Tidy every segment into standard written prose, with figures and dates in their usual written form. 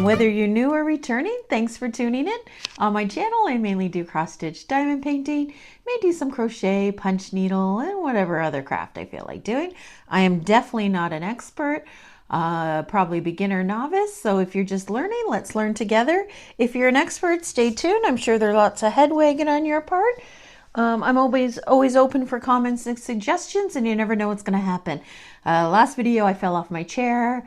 Whether you're new or returning, thanks for tuning in. On my channel, I mainly do cross stitch diamond painting, may do some crochet, punch needle, and whatever other craft I feel like doing. I am definitely not an expert, probably beginner novice. So if you're just learning, let's learn together. If you're an expert, stay tuned. I'm sure there are lots of head wagging on your part. I'm always open for comments and suggestions, and you never know what's going to happen. Last video, I fell off my chair.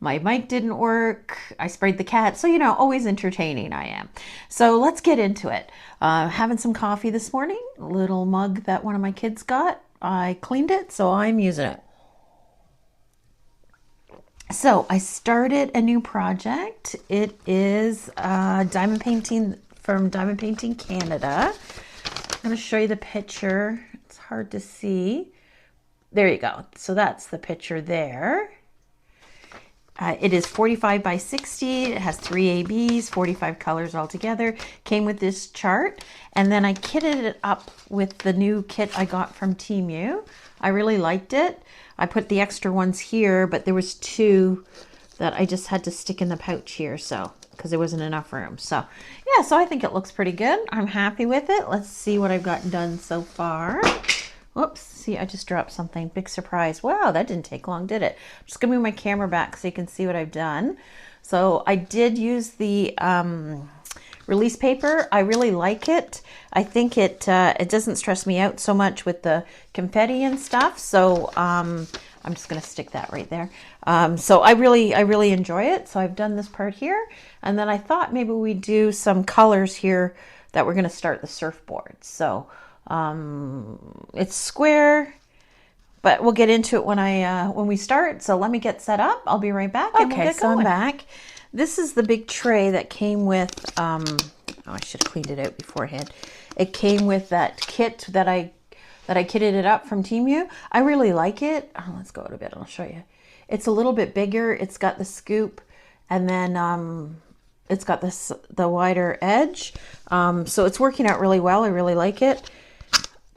My mic didn't work. I sprayed the cat. So, always entertaining I am. So let's get into it. Having some coffee this morning. A little mug that one of my kids got. I cleaned it, so I'm using it. So I started a new project. It is diamond painting from Diamond Painting Canada. I'm going to show you the picture. It's hard to see. There you go. So that's the picture there. It is 45 by 60. It has 3 ABs, 45 colors altogether. Came with this chart. And then I kitted it up with the new kit I got from Temu. I really liked it. I put the extra ones here, but there was 2 that I just had to stick in the pouch here, so because there wasn't enough room. So yeah, so I think it looks pretty good. I'm happy with it. Let's see what I've gotten done so far. Whoops, see, I just dropped something. Big surprise. Wow, that didn't take long, did it? I'm just gonna move my camera back so you can see what I've done. So I did use the release paper. I really like it. I think it doesn't stress me out so much with the confetti and stuff. So I'm just gonna stick that right there. So I really enjoy it. So I've done this part here, and then I thought maybe we'd do some colors here that we're gonna start the surfboard. So it's square, but we'll get into it when we start. So let me get set up. I'll be right back. And we'll get going. I'm back. This is the big tray that came with, oh, I should have cleaned it out beforehand. It came with that kit that I kitted it up from Temu. I really like it. Oh, let's go out a bit. I'll show you. It's a little bit bigger. It's got the scoop, and then it's got the wider edge. So it's working out really well. I really like it.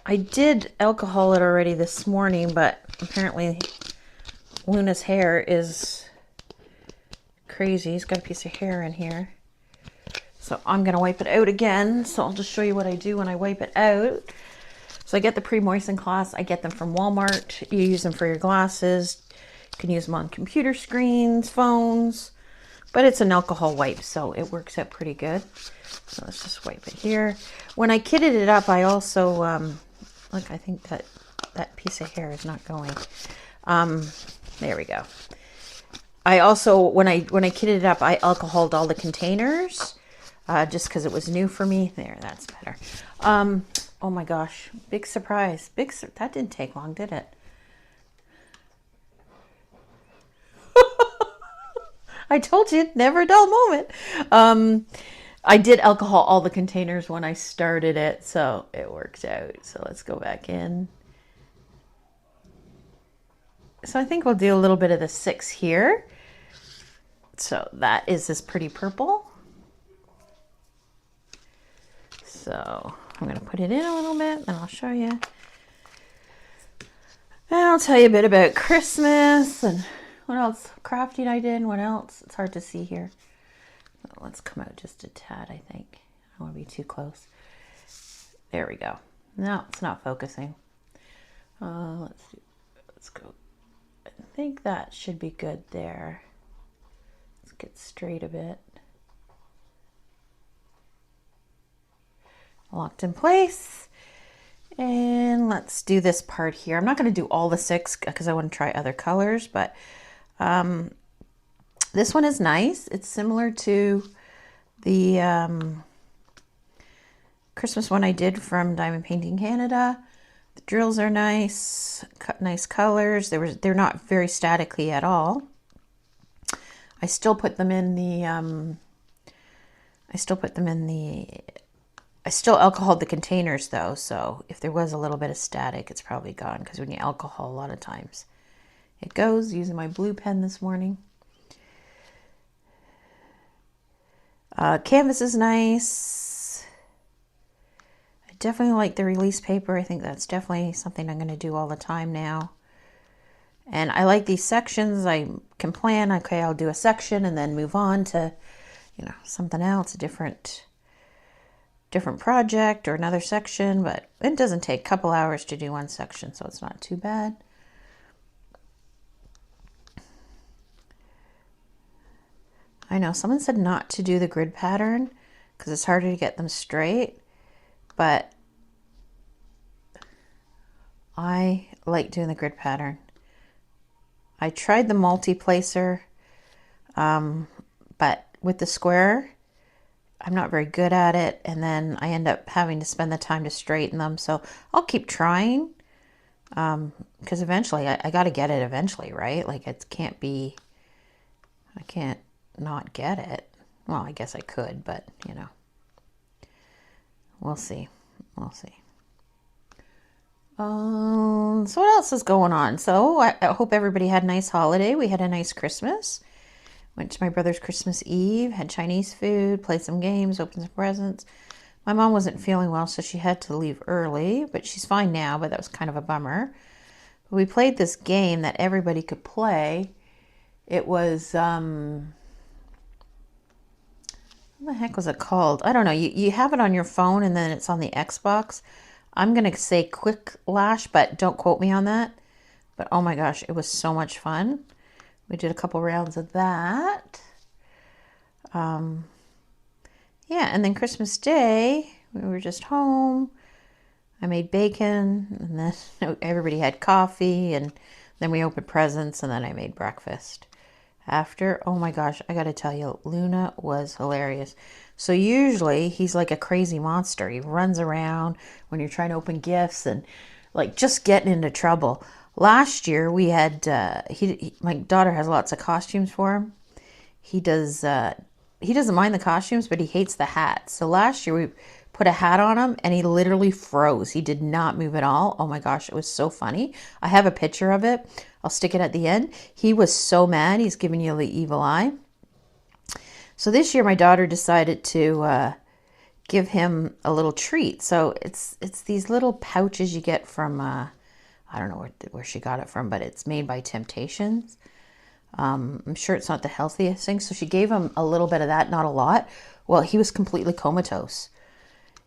I did alcohol it already this morning, but apparently Luna's hair is crazy. He's got a piece of hair in here. So I'm going to wipe it out again. So I'll just show you what I do when I wipe it out. So I get the pre-moistened cloths. I get them from Walmart. You use them for your glasses. You can use them on computer screens, phones. But it's an alcohol wipe, so it works out pretty good. So let's just wipe it here. When I kitted it up, I also, look, I think that piece of hair is not going. There we go. I also, when I kitted it up, I alcoholed all the containers, just because it was new for me. There, that's better. Oh my gosh, big surprise. That didn't take long, did it? I told you, never a dull moment. I did alcohol all the containers when I started it, so it worked out. So let's go back in. So I think we'll do a little bit of the 6 here. So that is this pretty purple. So I'm going to put it in a little bit, and I'll show you. And I'll tell you a bit about Christmas and what else crafting I did, and what else. It's hard to see here. Let's come out just a tad, I think. I don't want to be too close. There we go. No, it's not focusing. Let's go. I think that should be good there. Let's get straight a bit. Locked in place. And let's do this part here. I'm not going to do all the 6 because I want to try other colors, but this one is nice. It's similar to the Christmas one I did from Diamond Painting Canada. The drills are nice, nice colors. They're not very statically at all. I still put them in the I still alcoholed the containers though, so if there was a little bit of static, it's probably gone, because when you alcohol, a lot of times it goes. Using my blue pen this morning. Canvas is nice. I definitely like the release paper. I think that's definitely something I'm going to do all the time now. And I like these sections. I can plan, okay, I'll do a section and then move on to you know, something else, a different project or another section, but it doesn't take a couple hours to do one section, so it's not too bad. I know someone said not to do the grid pattern because it's harder to get them straight, but I like doing the grid pattern. I tried the multi-placer, but with the square, I'm not very good at it, and then I end up having to spend the time to straighten them, so I'll keep trying, because eventually, I got to get it eventually, right? Like, it can't be, I can't not get it. Well, I guess I could, but, you know, we'll see. We'll see. So what else is going on? So I hope everybody had a nice holiday. We had a nice Christmas. Went to my brother's Christmas Eve, had Chinese food, played some games, opened some presents. My mom wasn't feeling well, so she had to leave early, but she's fine now, but that was kind of a bummer. But we played this game that everybody could play. It was, what the heck was it called? I don't know. You have it on your phone, and then it's on the Xbox. I'm going to say Quick Lash, but don't quote me on that. But oh my gosh, it was so much fun. We did a couple rounds of that. Yeah, and then Christmas Day, we were just home. I made bacon, and then everybody had coffee, and then we opened presents, and then I made breakfast. After, oh my gosh, I got to tell you, Luna was hilarious. So usually he's like a crazy monster. He runs around when you're trying to open gifts and like just getting into trouble. Last year we had, my daughter has lots of costumes for him. He doesn't mind the costumes, but he hates the hats. So last year we put a hat on him and he literally froze. He did not move at all. Oh my gosh, it was so funny. I have a picture of it. I'll stick it at the end. He was so mad. He's giving you the evil eye. So this year my daughter decided to give him a little treat. So it's these little pouches you get from, I don't know where she got it from, but it's made by Temptations. I'm sure it's not the healthiest thing. So she gave him a little bit of that, not a lot. Well, he was completely comatose.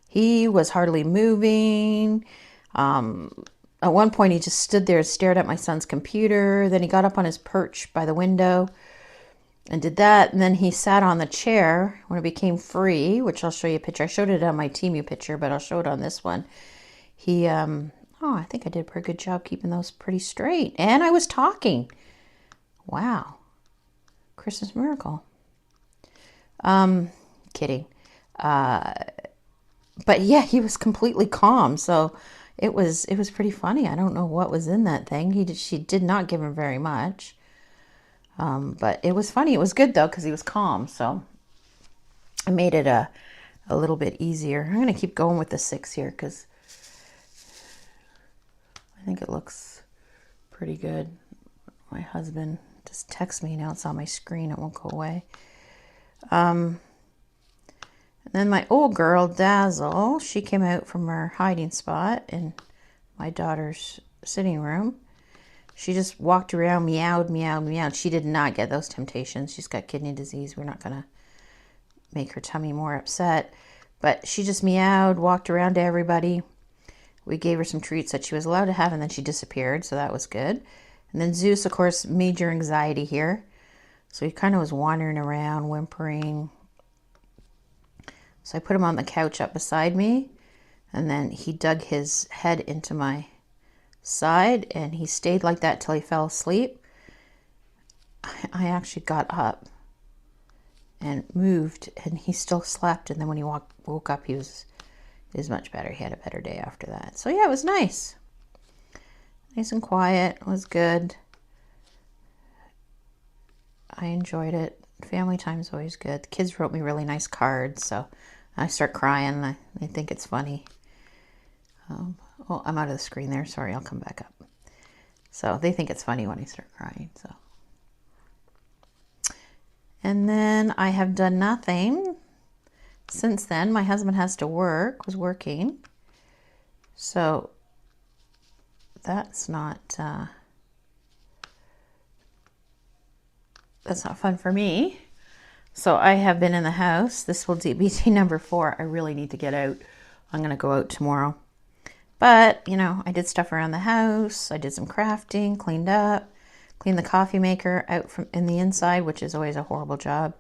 He was hardly moving. At one point, he just stood there and stared at my son's computer. Then he got up on his perch by the window and did that. And then he sat on the chair when it became free, which I'll show you a picture. I showed it on my Temu picture, but I'll show it on this one. He, I think I did a pretty good job keeping those pretty straight. And I was talking. Wow. Christmas miracle. Kidding. But yeah, he was completely calm. So it was pretty funny. I don't know what was in that thing. She did not give him very much. But it was funny. It was good though, because he was calm. So I made it a little bit easier. I'm going to keep going with the 6 here because I think it looks pretty good. My husband just texted me. Now it's on my screen. It won't go away. And then my old girl, Dazzle, she came out from her hiding spot in my daughter's sitting room. She just walked around, meowed, meowed, meowed. She did not get those Temptations. She's got kidney disease. We're not going to make her tummy more upset. But she just meowed, walked around to everybody. We gave her some treats that she was allowed to have, and then she disappeared, so that was good. And then Zeus, of course, major anxiety here. So he kind of was wandering around, whimpering. So I put him on the couch up beside me, and then he dug his head into my side, and he stayed like that till he fell asleep. I actually got up and moved, and he still slept, and then when he woke up, he was much better. He had a better day after that. So yeah, it was nice. Nice and quiet. It was good. I enjoyed it. Family time's always good. The kids wrote me really nice cards, so I start crying. I think it's funny. Oh, I'm out of the screen there. Sorry, I'll come back up. So they think it's funny when I start crying. So, and then I have done nothing since then. My husband was working. So that's not fun for me. So I have been in the house. This will be day number 4. I really need to get out. I'm going to go out tomorrow. But, you know, I did stuff around the house. I did some crafting, cleaned up, cleaned the coffee maker out from in the inside, which is always a horrible job.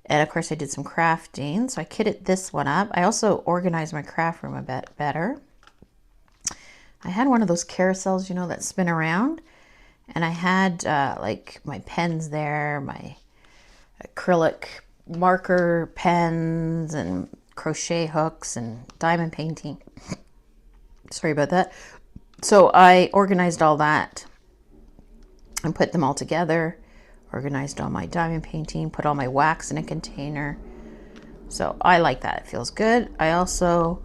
And of course I did some crafting. So I kitted this one up. I also organized my craft room a bit better. I had one of those carousels, you know, that spin around. And I had like my pens there, my acrylic marker pens and crochet hooks and diamond painting. Sorry about that. So I organized all that and put them all together, organized all my diamond painting, put all my wax in a container. So I like that. It feels good. I also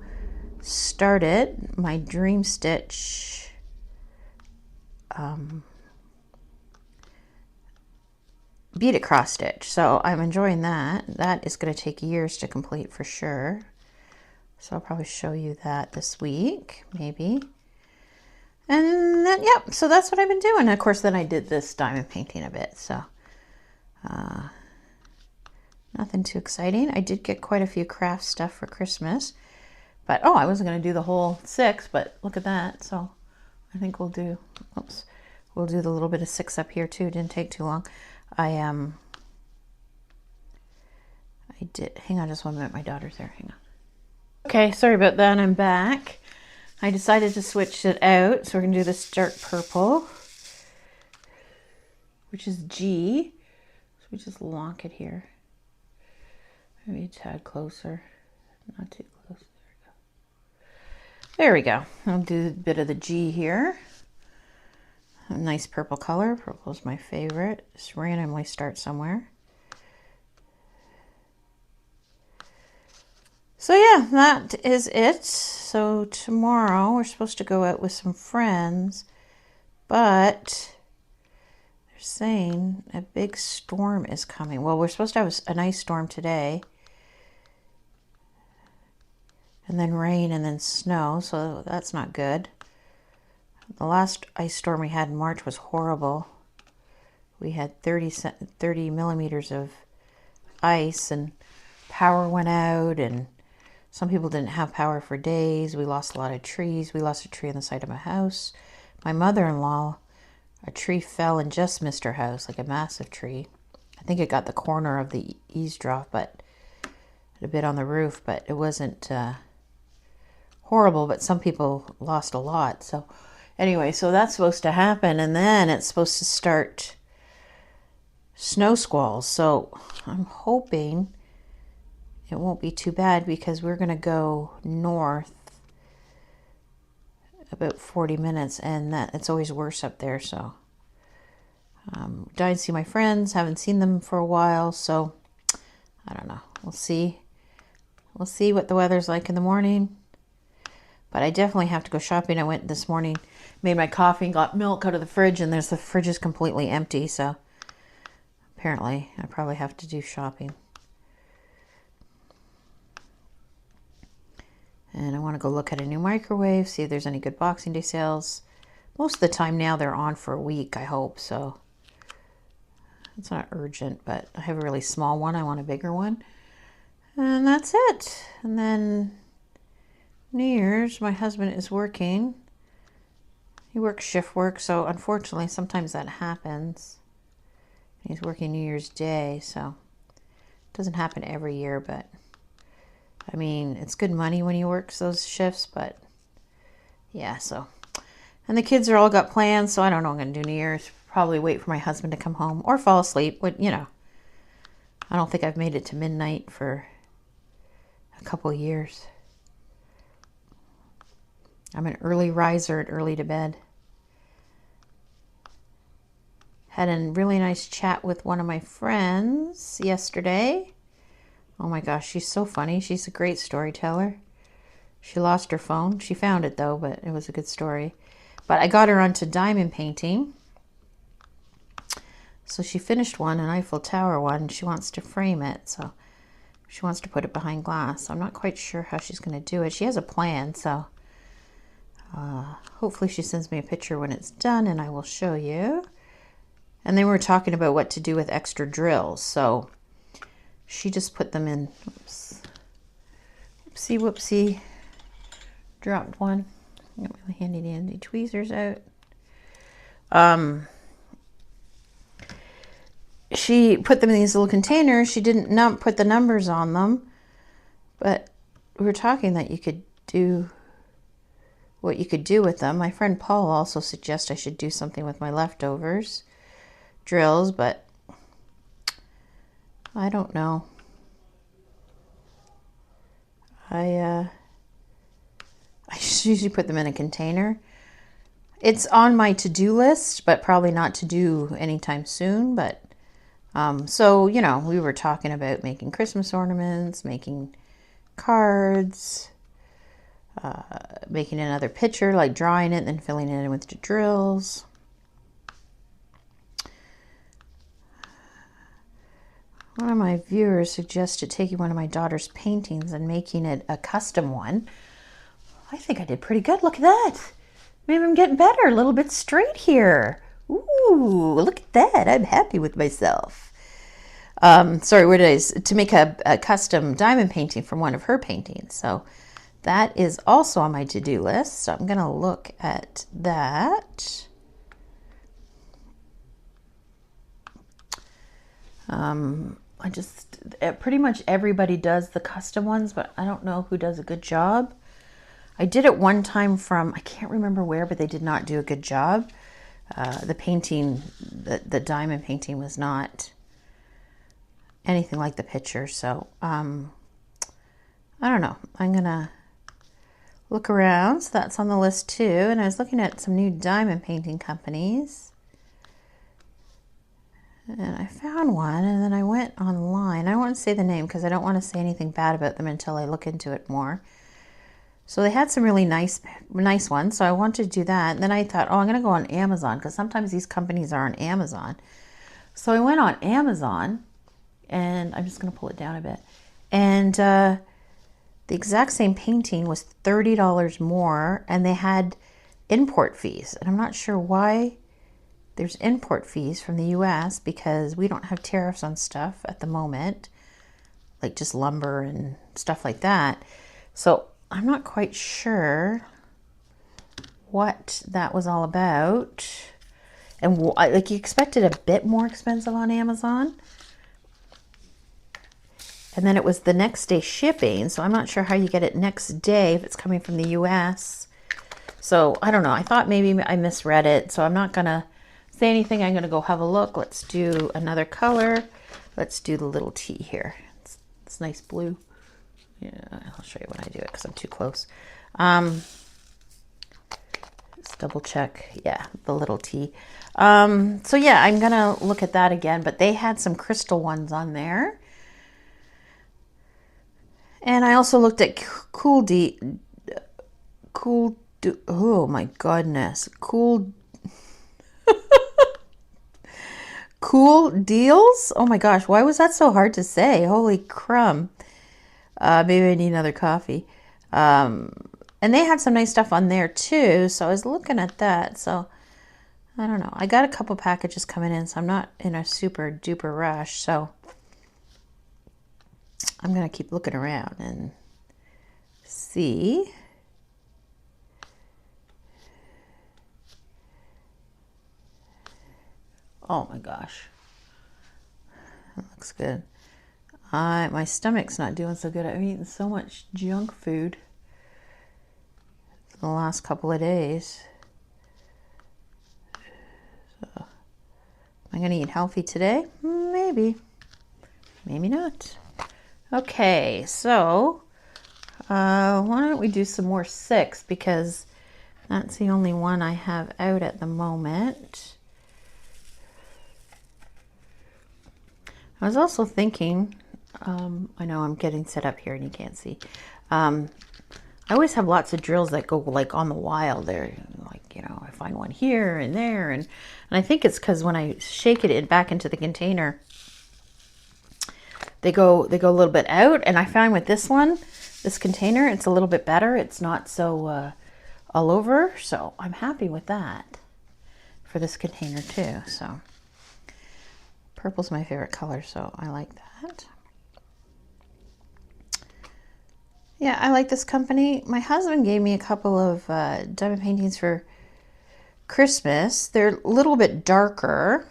started my Dream Stitch beaded cross stitch. So I'm enjoying that. That is going to take years to complete for sure. So I'll probably show you that this week, maybe. And then, yep, so that's what I've been doing. Of course, then I did this diamond painting a bit. So nothing too exciting. I did get quite a few craft stuff for Christmas. But, oh, I wasn't going to do the whole 6, but look at that. So I think we'll do, oops, we'll do the little bit of 6 up here too. It didn't take too long. I did, hang on just one minute, my daughter's there, hang on. Okay, sorry about that, I'm back. I decided to switch it out, so we're gonna do this dark purple, which is G. So we just lock it here. Maybe a tad closer, not too close, there we go. I'll do a bit of the G here. A nice purple color. Purple is my favorite. Just randomly start somewhere. So yeah, that is it. So tomorrow we're supposed to go out with some friends, but they're saying a big storm is coming. Well, we're supposed to have a nice storm today, and then rain and then snow, so that's not good. The last ice storm we had in March was horrible. We had 30 millimeters of ice and power went out and some people didn't have power for days. We lost a lot of trees. We lost a tree on the side of my house. My mother-in-law, a tree fell and just missed her house, like a massive tree. I think it got the corner of the eavesdrop, but a bit on the roof, but it wasn't horrible, but some people lost a lot. So anyway, so that's supposed to happen, and then it's supposed to start snow squalls. So I'm hoping it won't be too bad because we're going to go north about 40 minutes, and that it's always worse up there. So dying to see my friends, haven't seen them for a while, so I don't know. We'll see. We'll see what the weather's like in the morning. But I definitely have to go shopping. I went this morning, made my coffee, got milk out of the fridge, and the fridge is completely empty. So apparently I probably have to do shopping. And I want to go look at a new microwave, see if there's any good Boxing Day sales. Most of the time now they're on for a week, I hope. So it's not urgent, but I have a really small one. I want a bigger one. And that's it. And then New Year's, my husband is working. He works shift work, so unfortunately sometimes that happens. He's working New Year's Day, so it doesn't happen every year, but I mean, it's good money when he works those shifts, but yeah, so. And the kids are all got plans, so I don't know what I'm going to do New Year's. Probably wait for my husband to come home or fall asleep. But, you know, I don't think I've made it to midnight for a couple of years. I'm an early riser and early to bed. Had a really nice chat with one of my friends yesterday. Oh my gosh, she's so funny. She's a great storyteller. She lost her phone. She found it though, but it was a good story. But I got her onto diamond painting. So she finished one, an Eiffel Tower one. She wants to frame it, so she wants to put it behind glass. I'm not quite sure how she's going to do it. She has a plan, so hopefully she sends me a picture when it's done and I will show you. And then we were talking about what to do with extra drills. So she just put them in. Oops. Oopsie whoopsie. Dropped one. Got my handy dandy tweezers out. She put them in these little containers. She didn't put the numbers on them, but we were talking that you could do what you could do with them. My friend Paul also suggests I should do something with my leftovers drills, but I don't know. I usually put them in a container. It's on my to-do list, but probably not to do anytime soon. But so, you know, we were talking about making Christmas ornaments, making cards, making another picture, like drawing it and then filling it in with the drills. One of my viewers suggested taking one of my daughter's paintings and making it a custom one. I think I did pretty good. Look at that. Maybe I'm getting better, a little bit straight here. Ooh, look at that. I'm happy with myself. Sorry, where did I, to make a custom diamond painting from one of her paintings. So that is also on my to-do list. So I'm going to look at that. Pretty much everybody does the custom ones, but I don't know who does a good job. I did it one time from, I can't remember where, but they did not do a good job. The painting, the diamond painting was not anything like the picture. So, I don't know. I'm going to look around. So that's on the list too. And I was looking at some new diamond painting companies. And I found one, and then I went online. I don't want to say the name because I don't want to say anything bad about them until I look into it more. So they had some really nice ones, so I wanted to do that. And then I thought, oh, I'm going to go on Amazon because sometimes these companies are on Amazon. So I went on Amazon, and I'm just going to pull it down a bit. And the exact same painting was $30 more, and they had import fees. And I'm not sure why there's import fees from the US because we don't have tariffs on stuff at the moment, like just lumber and stuff like that. So I'm not quite sure what that was all about. And like, you expected a bit more expensive on Amazon. And then it was the next day shipping. So I'm not sure how you get it next day if it's coming from the US. So I don't know. I thought maybe I misread it. So I'm not going to say anything. I'm going to go have a look. Let's do another color. Let's do the little T here. It's nice blue. Yeah, I'll show you when I do it because I'm too close. Let's double check. Yeah, the little T. So yeah, I'm going to look at that again, but they had some crystal ones on there. And I also looked at oh my goodness. Cool deals? Oh my gosh, why was that so hard to say? Holy crumb. Maybe I need another coffee. And they had some nice stuff on there too, so I was looking at that. So I don't know. I got a couple packages coming in, so I'm not in a super duper rush. So I'm going to keep looking around and see. Oh my gosh, that looks good. My stomach's not doing so good. I've eaten so much junk food the last couple of days. So, am I going to eat healthy today? Maybe. Maybe not. Okay, so why don't we do some more 6 because that's the only one I have out at the moment. I was also thinking, I know I'm getting set up here and you can't see. I always have lots of drills that go like on the wild. They're like, you know, I find one here and there. And I think it's because when I shake it back into the container, they go a little bit out. And I find with this one, this container, it's a little bit better. It's not so all over. So I'm happy with that for this container too. So purple's my favorite color, so I like that. Yeah, I like this company. My husband gave me a couple of diamond paintings for Christmas. They're a little bit darker.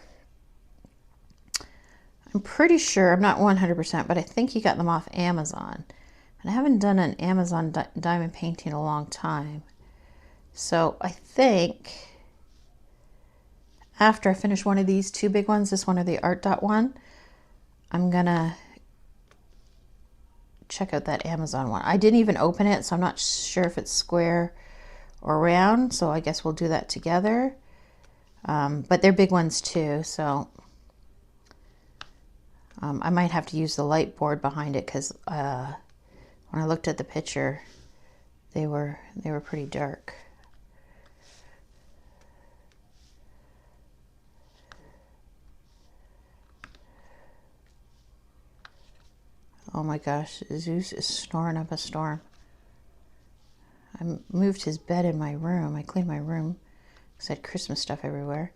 I'm pretty sure, I'm not 100%, but I think he got them off Amazon. And I haven't done an Amazon diamond painting in a long time. So I think after I finish one of these two big ones, this one or the Art Dot one, I'm gonna check out that Amazon one. I didn't even open it, so I'm not sure if it's square or round, so I guess we'll do that together. But they're big ones too, so I might have to use the light board behind it because when I looked at the picture, they were pretty dark. Oh my gosh, Zeus is snoring up a storm. I moved his bed in my room. I cleaned my room because I had Christmas stuff everywhere.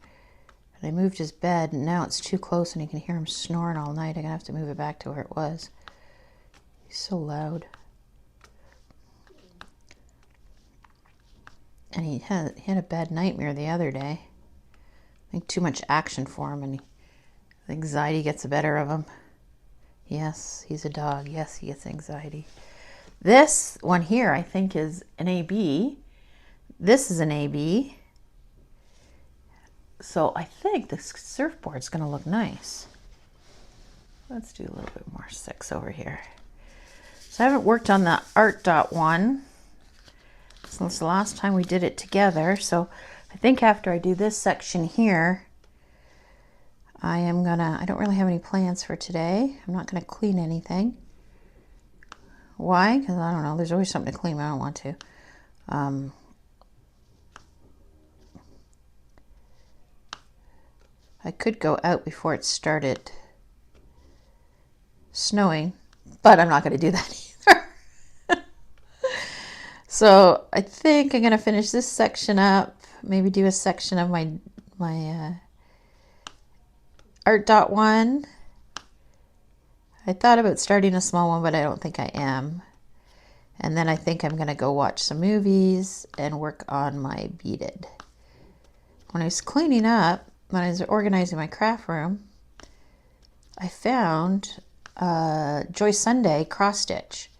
And I moved his bed, and now it's too close and you can hear him snoring all night. I'm going to have to move it back to where it was. He's so loud. And he had a bad nightmare the other day. I think too much action for him, and anxiety gets the better of him. Yes, he's a dog. Yes, he gets anxiety. This one here, I think, is an AB. This is an AB. So I think this surfboard's going to look nice. Let's do a little bit more 6 over here. So I haven't worked on the Art Dot one since the last time we did it together. So I think after I do this section here, I don't really have any plans for today. I'm not gonna clean anything. Why? Because I don't know, there's always something to clean, but I don't want to. I could go out before it started snowing, but I'm not gonna do that either. So I think I'm gonna finish this section up, maybe do a section of my Art Dot one. I thought about starting a small one, but I don't think I am. And then I think I'm going to go watch some movies and work on my beaded. When I was cleaning up, when I was organizing my craft room, I found Joy Sunday cross stitch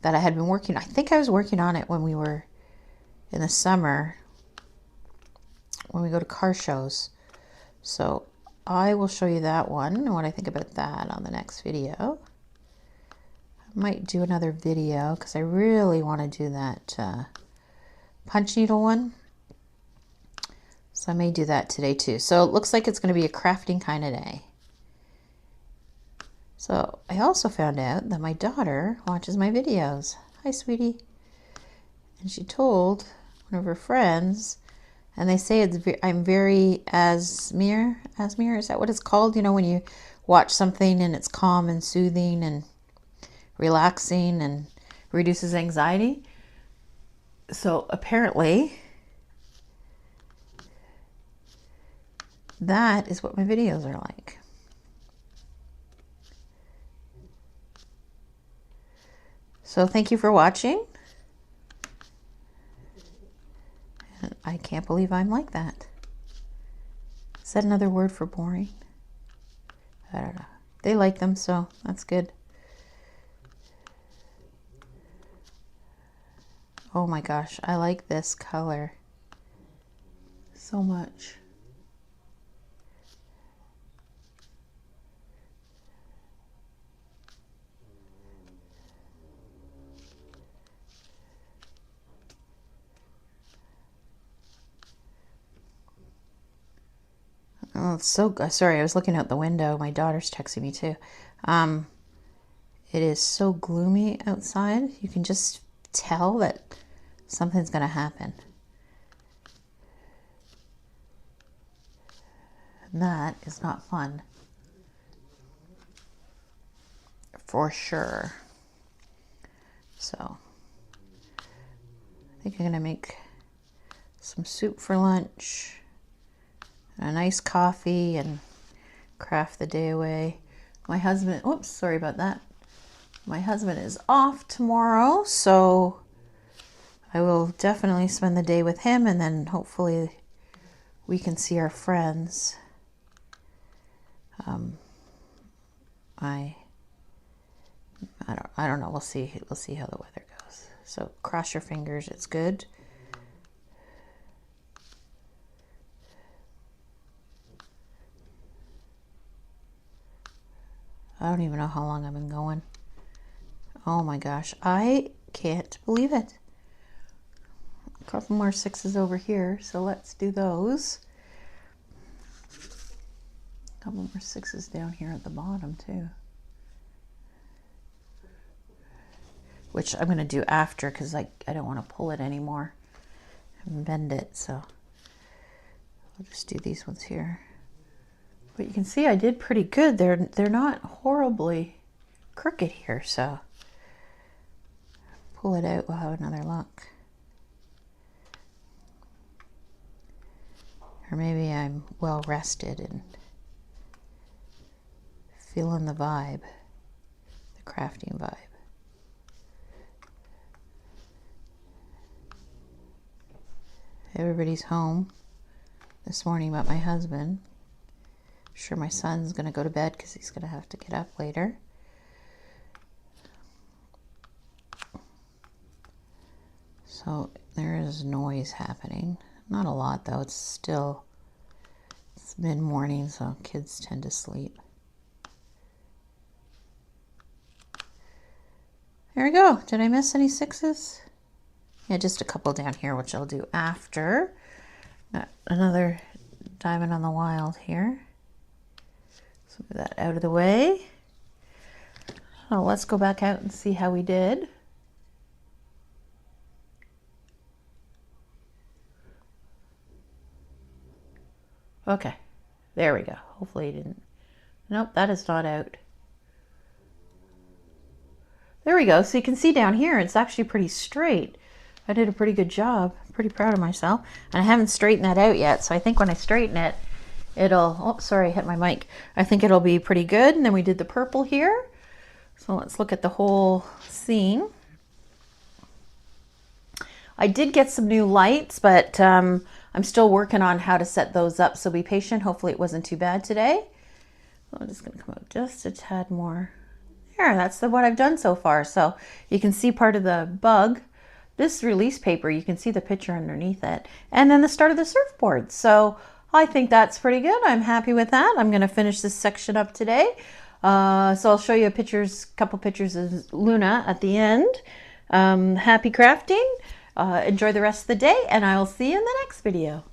that I had been working. I think I was working on it when we were in the summer, when we go to car shows. So I will show you that one and what I think about that on the next video. I might do another video because I really want to do that punch needle one. So I may do that today too. So it looks like it's going to be a crafting kind of day. So I also found out that my daughter watches my videos. Hi, sweetie. And she told one of her friends, and they say I'm very Asmir, is that what it's called? You know, when you watch something and it's calm and soothing and relaxing and reduces anxiety. So apparently that is what my videos are like. So thank you for watching. And I can't believe I'm like that. Is that another word for boring? I don't know. They like them, so that's good. Oh my gosh, I like this color so much. Oh, it's so good. Sorry, I was looking out the window. My daughter's texting me too. It is so gloomy outside. You can just tell that something's going to happen. And that is not fun. For sure. So, I think I'm going to make some soup for lunch, a nice coffee, and craft the day away. My husband, oops, sorry about that. My husband is off tomorrow, so I will definitely spend the day with him, and then hopefully we can see our friends. I don't know. We'll see how the weather goes. So cross your fingers. It's good. I don't even know how long I've been going. Oh my gosh, I can't believe it. A couple more 6s over here, so let's do those. A couple more 6s down here at the bottom too, which I'm going to do after because I don't want to pull it anymore and bend it, so I'll just do these ones here. But you can see I did pretty good. They're not horribly crooked here, so pull it out, we'll have another look. Or maybe I'm well rested and feeling the vibe, the crafting vibe. Everybody's home this morning but my husband. I'm sure my son's gonna go to bed because he's gonna have to get up later. So there is noise happening. Not a lot though, it's mid-morning, so kids tend to sleep. There we go. Did I miss any 6s? Yeah, just a couple down here, which I'll do after. Got another diamond on the wild here. So move that out of the way. Oh, let's go back out and see how we did. Okay, there we go. Hopefully you didn't. Nope, that is not out. There we go. So you can see down here, it's actually pretty straight. I did a pretty good job. Pretty proud of myself. And I haven't straightened that out yet. So I think when I straighten it, it'll, oh, sorry, I hit my mic. I think it'll be pretty good. And then we did the purple here. So let's look at the whole scene. I did get some new lights, but I'm still working on how to set those up. So be patient. Hopefully it wasn't too bad today. I'm just going to come up just a tad more. There, that's what I've done so far. So you can see part of the bug. This release paper, you can see the picture underneath it. And then the start of the surfboard. So I think that's pretty good. I'm happy with that. I'm going to finish this section up today. So I'll show you a couple pictures of Luna at the end. Happy crafting. Enjoy the rest of the day, and I will see you in the next video.